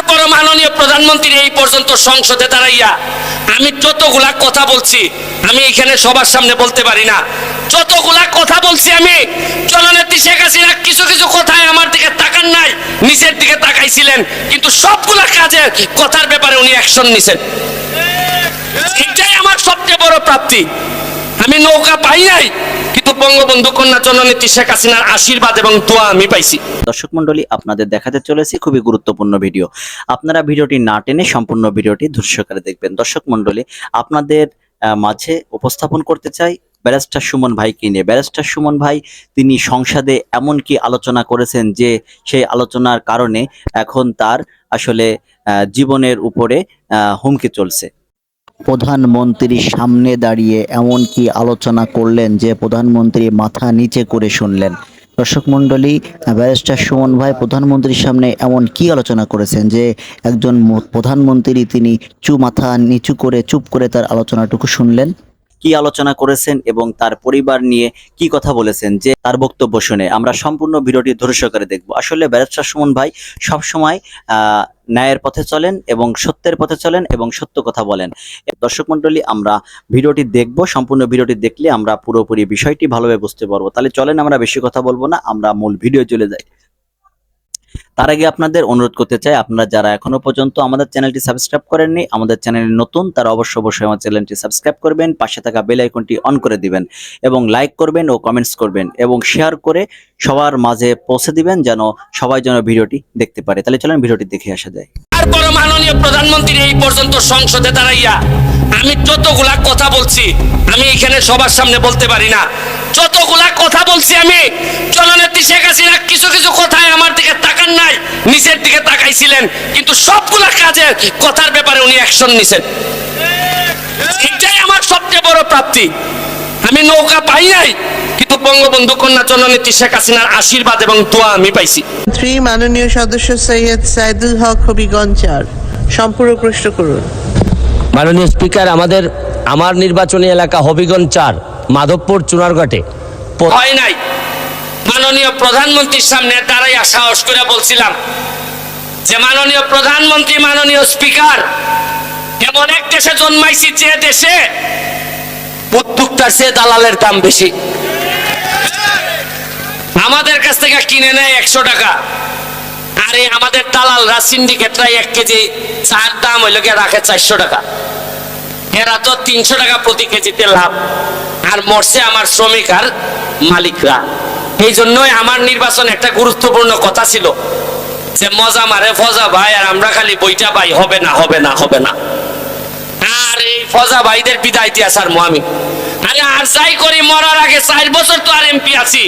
তারপর মাননীয় প্রধানমন্ত্রী এই পর্যন্ত সংসদে দাঁড়াইয়া আমি যতগুলা কথা বলছি, আমি এখানে সবার সামনে বলতে পারি না, যতগুলা কথা বলছি আমি, জননেত্রী শেখ হাসিনা কিছু কিছু কথায় আমার দিকে তাকান নাই, নিচের দিকে তাকাইছিলেন, কিন্তু সবগুলা কাজের কথার ব্যাপারে উনি অ্যাকশন নিছেন। এটাই আমার সবচেয়ে বড় প্রাপ্তি। আমি নৌকা পাই নাই, কিন্তু বঙ্গবন্ধু কন্যা জননেত্রী শেখ হাসিনার আশীর্বাদ এবং দোয়া আমি পাইছি। দর্শক মন্ডলী, আপনাদের দেখাতে চলেছি খুবই গুরুত্বপূর্ণ ভিডিও। আপনারা ভিডিওটি না টেনে সম্পূর্ণ ভিডিওটি ধৈর্য সহকারে দেখবেন। দর্শক মন্ডলী, আপনাদের মাঝে উপস্থাপন করতে চাই ব্যারিস্টার সুমন ভাইকে নিয়ে। ব্যারিস্টার সুমন ভাই তিনি সংসদে এমন কি আলোচনা করেছেন যে সেই আলোচনার কারণে এখন তার আসলে জীবনের উপরে হুমকি চলছে। প্রধানমন্ত্রীর সামনে দাঁড়িয়ে এমন কি আলোচনা করলেন যে প্রধানমন্ত্রী মাথা নিচে করে শুনলেন। দর্শক মন্ডলী, ব্যারিস্টার সুমন ভাই প্রধানমন্ত্রীর সামনে এমন কি আলোচনা করেছেন যে একজন প্রধানমন্ত্রী তিনি মাথা নিচু করে চুপ করে তার আলোচনাটুকু শুনলেন। কি আলোচনা করেছেন এবং তার পরিবার নিয়ে কি কথা বলেছেন যে তার বক্তব্য শুনে আমরা সম্পূর্ণ ভিডিওটি ধৈর্য সহকারে দেখব। আসলে ব্যারিস্টার সুমন ভাই সবসময় ন্যায়ের পথে চলেন এবং সত্যের পথে চলেন এবং সত্য কথা বলেন। দর্শক মন্ডলী, আমরা ভিডিওটি দেখব। সম্পূর্ণ ভিডিওটি দেখলে আমরা পুরোপুরি বিষয়টি ভালোভাবে বুঝতে পারবো। তাহলে চলেন, আমরা বেশি কথা বলবো না, আমরা মূল ভিডিও চলে যাই। তার আগে আপনাদের অনুরোধ করতে চাই, আপনারা যারা এখনো পর্যন্ত আমাদের চ্যানেলটি সাবস্ক্রাইব করেননি, আমাদের চ্যানেলে নতুন, তারা অবশ্যই আমার চ্যানেলটি সাবস্ক্রাইব করবেন, পাশে থাকা বেল আইকনটি অন করে দিবেন এবং লাইক করবেন ও কমেন্টস করবেন এবং শেয়ার করে সবার মাঝে পৌঁছে দিবেন যেন সবাই যেন ভিডিওটি দেখতে পারে। তাহলে চলেন ভিডিওটি দেখে আসা যায়। তারপর মাননীয় প্রধানমন্ত্রী এই পর্যন্ত সংসদে দাঁড়াইয়া আমি যতগুলা কথা বলছি, আমি এখানে সবার সামনে বলতে পারি না, যতগুলা কথা বলছি আমি, জননেত্রী শেখ হাসিনা কিছু কিছু কথায় আমার দিকে তাকান নাই, নিচের দিকে তাকাইছিলেন, কিন্তু সবগুলা কাজের কথার ব্যাপারে উনি অ্যাকশন নিছেন। এটাই আমার সবচেয়ে বড় প্রাপ্তি। আমি নৌকা পাই নাই, কিন্তু বঙ্গবন্ধু কন্যা জননেত্রী শেখ হাসিনার আশীর্বাদ এবং দোয়া আমি পাইছি। মাননীয় সদস্য সৈয়দ সাইদুল হক হবিগঞ্জ 4 সম্পূর্ণ প্রশ্ন করুন। মাননীয় স্পিকার, আমার নির্বাচনী এলাকা হবিগঞ্জ 4 মাধবপুর চুনারঘাটে হয় নাই। মাননীয় প্রধানমন্ত্রীর সামনে দাঁড়াইয়া সাহস করে বলছিলাম যে মাননীয় প্রধানমন্ত্রী, মাননীয় স্পিকার, এমন এক দেশে জন্মাইছি যে দেশে উদ্যোক্তার চেয়ে দালালের দাম বেশি। আমাদের কাছ থেকে কিনে নেয় 100 টাকা, আরে আমাদের দালালরা সিন্ডিকেটরা 1 কেজি চার দাম হইল গিয়ে রাখে 400 টাকা। এরা তো 300 টাকা প্রতি কেজিতে লাভ, আর মরছে আমার শ্রমিক আর মালিকরা। এই জন্যই আমার নির্বাচন একটা গুরুত্বপূর্ণ কথা ছিল যে মজা মারে ফজা ভাই, আর আমরা খালি বইটা ভাই, হবে না হবে না হবে না। আর এই ফজা ভাইদের বিদায় দিয়ে আসার আমি, আরে আর যাই করি মরার আগে 4 বছর তো আর এমপি আছি,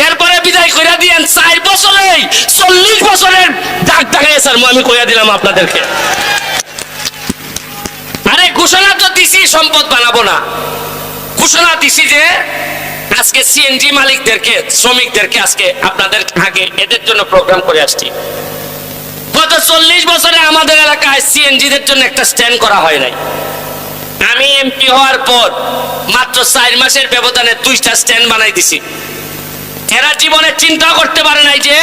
এরপরে বিদায় কইরা দিয়েন 4 বছরেই 40 বছরের ডাক ডাকাই স্যার আমি কইয়া দিলাম আপনাদেরকে। আরে ঘোষণা তো দিছি সম্পদ বানাবো না, ঘোষণা দিছি যে আজকে সিএনজি মালিকদেরকে, শ্রমিকদেরকে আজকে আপনাদের আগে এদের জন্য প্রোগ্রাম করে আসছি। গত 40 বছরে আমাদের এলাকায় সিএনজিদের জন্য একটা স্ট্যান্ড করা হয় নাই। আমি এমপি হওয়ার পর মাত্র 4 মাসের ব্যবধানে 2টা স্ট্যান্ড বানাই দিছি। এরা জীবনে চিন্তা করতে পারে নাই যে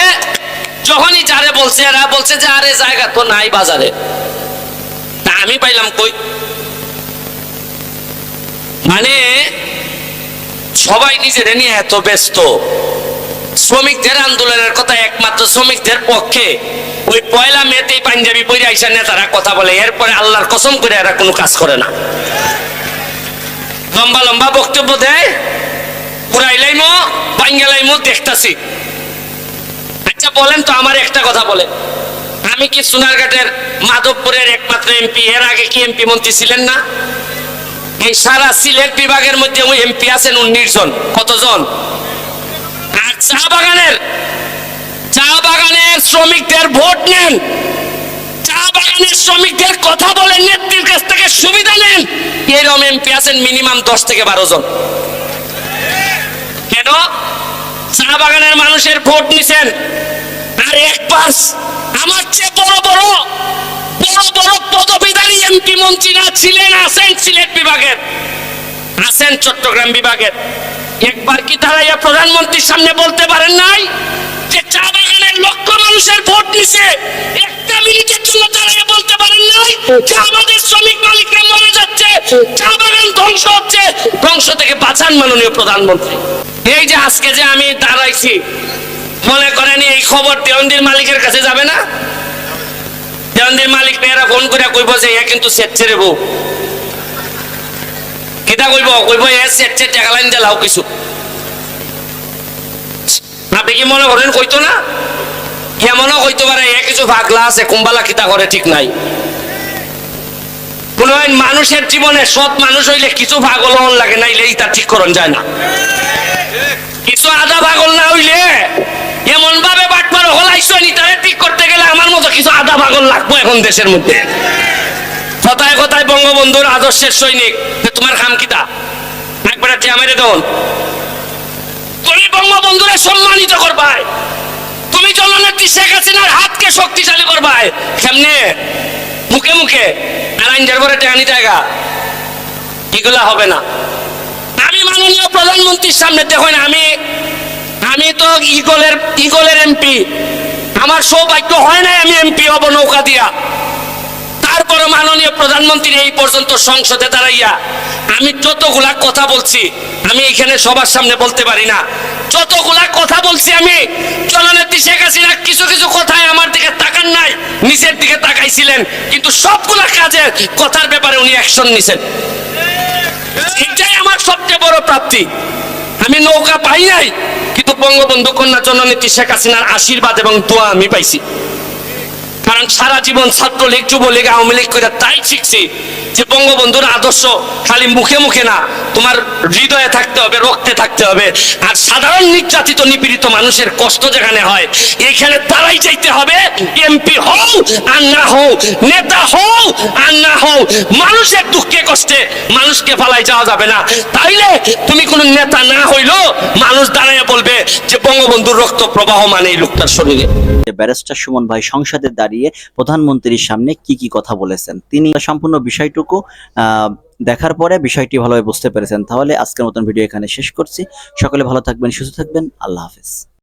যখনই যারে বলছে, এরা বলছে যে আরে জায়গা তো নাই বাজারে, তা আমি পাইলাম কই? মানে সবাই নিজের নিয়ে এত ব্যস্ত। শ্রমিকদের আন্দোলনের কথা একমাত্র শ্রমিকদের পক্ষে ওই 1 মেতেই পাঞ্জাবি পরে আইসা নেতারা কথা বলে, এরপরে আল্লাহর কসম করে এরা কোনো কাজ করে না। লম্বা লম্বা বক্তব্য দেয়, পুরাইলাইমো বাঙ্গালাইমো দেখতাছি। আচ্ছা বলেন তো, আমার একটা কথা বলেন, আমি কি সোনারঘাটের মাধবপুরের একমাত্র এমপি? এর আগে কি এমপি মন্ত্রী ছিলেন না? এই সারা সিলেট বিভাগের মধ্যে ওই এমপি আছেন 19 জন। কতজন? আর চা বাগানের শ্রমিকদের ভোট নেন, চা বাগানের শ্রমিকদের কথা বলেন, নেত্রীর কাছ থেকে সুবিধা নেন, এরকম এমপি আছেন মিনিমাম 10 থেকে 12 জন। কেন? চা বাগানের মানুষের ভোট নিছেন। আর একবার আমার চেয়ে বড় বড় পদবীধারী এমপি মন্ত্রীরা ছিলেন, আছেন সিলেট বিভাগের, আছেন চট্টগ্রাম বিভাগের। একবার কি দাঁড়াইয়া প্রধানমন্ত্রীর সামনে বলতে পারেন নাই যে চা বাগানের লক্ষ মানুষের ভোট নিছে, একটা মিনিট যে আমাদের শ্রমিক মালিকরা মরে যাচ্ছে, চা বাগান ধ্বংস হচ্ছে, ধ্বংস থেকে বাঁচান মাননীয় প্রধানমন্ত্রী। এই যে আজকে যে আমি দাঁড়াইছি, মনে করেন এই খবর দেওয়ানদির মালিকের কাছে যাবে না? দেওয়ানদির মালিক মেয়েরা ফোন করে কইব যে এ কিন্তু সেট ছেড়ে বউ, কিতা কইব? কইব এ সেট ছেড়ে টাকা লাইন দিলাও কিছু। আপনি কি মনে করেন কইতো না? এমনও কইতে পারে এ কিছু ভাগলা আছে, কুম্বালা কিতা করে ঠিক নাই। কোন মানুষের জীবনে সৎ মানুষ হইলে কিছু ভাগল লাগে, নাইলে তা ঠিক করন যায় না। কিছু আধা ভাগল না হইলে এমন ভাবে বাটপার হলাইছো নি, তারে ঠিক করতে গেলে আমার মতো কিছু আধা ভাগল লাগবো এখন দেশের মধ্যে। কথায় কথায় বঙ্গবন্ধুর আদর্শের সৈনিক, তোমার খাম কিতা একবার মেরে দেন। তুমি বঙ্গবন্ধুরে সম্মানিত করবাই, তুমি জননেত্রী শেখ হাসিনার হাতকে শক্তিশালী করবাই। কেমনে? মুখে মুখে আর আইনজার পরে টেহানি জায়গা, এগুলা হবে না। আমি মাননীয় প্রধানমন্ত্রীর সামনে দেখেন, আমি তো ইগলের এমপি, আমার সৌভাগ্য হয় না আমি এমপি হব নৌকা দিয়া। তারপরে মাননীয় প্রধানমন্ত্রী এই পর্যন্ত সংসদে দাঁড়াইয়া আমি যতগুলা কথা বলছি, আমি এখানে সবার সামনে বলতে পারি না, যতগুলা কথা বলছি আমি, জননেত্রী শেখ হাসিনা কিছু কিছু কথায় আমার দিকে তাকান নাই, নিচের দিকে তাকাইছিলেন, কিন্তু সবগুলা কাজের কথার ব্যাপারে উনি অ্যাকশন নিছেন। এটাই আমার সবচেয়ে বড় প্রাপ্তি। আমি নৌকা পাই নাই, কিন্তু বঙ্গবন্ধু কন্যা জননেত্রী শেখ হাসিনার আশীর্বাদ এবং দোয়া আমি পাইছি। কারণ সারা জীবন ছাত্রলীগ, যুবলীগ, আওয়ামী লীগ করে তাই শিখছি যে বঙ্গবন্ধুর আদর্শ খালি মুখে মুখে না, তোমার হৃদয়ে থাকতে হবে, রক্তে থাকতে হবে। আর সাধারণ নির্যাতিত নিপীড়িত মানুষের কষ্ট যেখানে হয়, এইখানে তারাই চাইতে হবে। এমপি হও আর না হও, নেতা হও আর না হও, মানুষের দুঃখে কষ্টে মানুষকে ফালাই যাওয়া যাবে না। তাইলে তুমি কোনো নেতা না হইলো মানুষ দাঁড়ায় বলবে যে বঙ্গবন্ধুর রক্ত প্রবাহ মানে এই লোকটার শরীরে। ব্যারিস্টার সুমন ভাই সংসদে দাঁড়িয়ে প্রধানমন্ত্রীর সামনে কি কি কথা বলেছেন, তিনি সম্পূর্ণ বিষয়টুকু দেখার পরে বিষয়টি ভালোভাবে বুঝতে পেরেছেন। তাহলে আজকের মতন ভিডিও এখানে শেষ করছি। সকলে ভালো থাকবেন, সুস্থ থাকবেন, আল্লাহ হাফেজ।